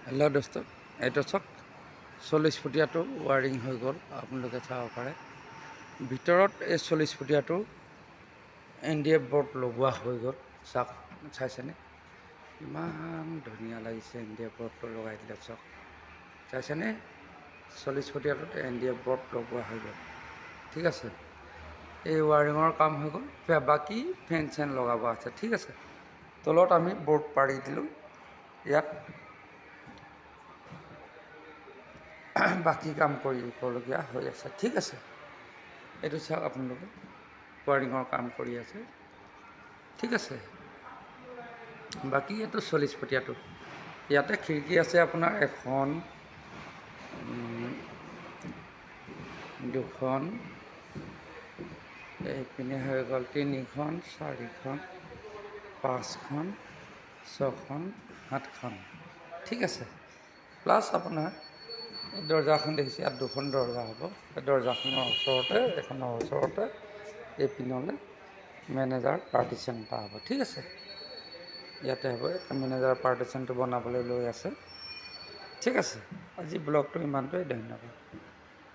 Hello' দোস্ত, এইটো চাওক 40 ফুটীয়াটো ৱাৰিং হৈ গ'ল। আপোনালোকে চাব পাৰে ভিতৰত এই 40 ফুটীয়াটো NDF বৰ্ড লগোৱা হৈ গ'ল। চাওক, চাইছেনে? ইমান ধুনীয়া লাগিছে। NDF বৰ্ডটো লগাই দিলে চাওক, চাইছেনে? 40 ফুটীয়াটোত NDF বৰ্ড লগোৱা হৈ গ'ল। ঠিক আছে, এই ৱাৰিঙৰ কাম হৈ গ'ল। বাকী ফেন চেন লগাব আছে। ঠিক আছে, তলত আমি বৰ্ড পাৰি দিলোঁ। ইয়াত বাকী কাম কৰিবলগীয়া হৈ আছে। ঠিক আছে, এইটো চাওক, আপোনালোকে ৱাৰিঙৰ কাম কৰি আছে। ঠিক আছে, বাকী এইটো 40 ফুটীয়াটো ইয়াতে খিৰিকী আছে আপোনাৰ এখন, দুখন, এইপিনে হৈ গ'ল 3খন, 4খন, 5খন, 6খন, 7খন। ঠিক আছে, প্লাছ আপোনাৰ এই দৰ্জাখন দেখিছে, ইয়াত 2খন দৰ্জা হ'ব। এই দৰ্জাখনৰ ওচৰতে, এইখনৰ ওচৰতে এইপিনলৈ মেনেজাৰ পাৰ্টিশ্যন এটা হ'ব। ঠিক আছে, ইয়াতে হ'ব। মেনেজাৰ পাৰ্টিশ্যনটো বনাবলৈ লৈ আছে। ঠিক আছে, আজি ব্লগটো ইমানটোৱেই। ধন্যবাদ।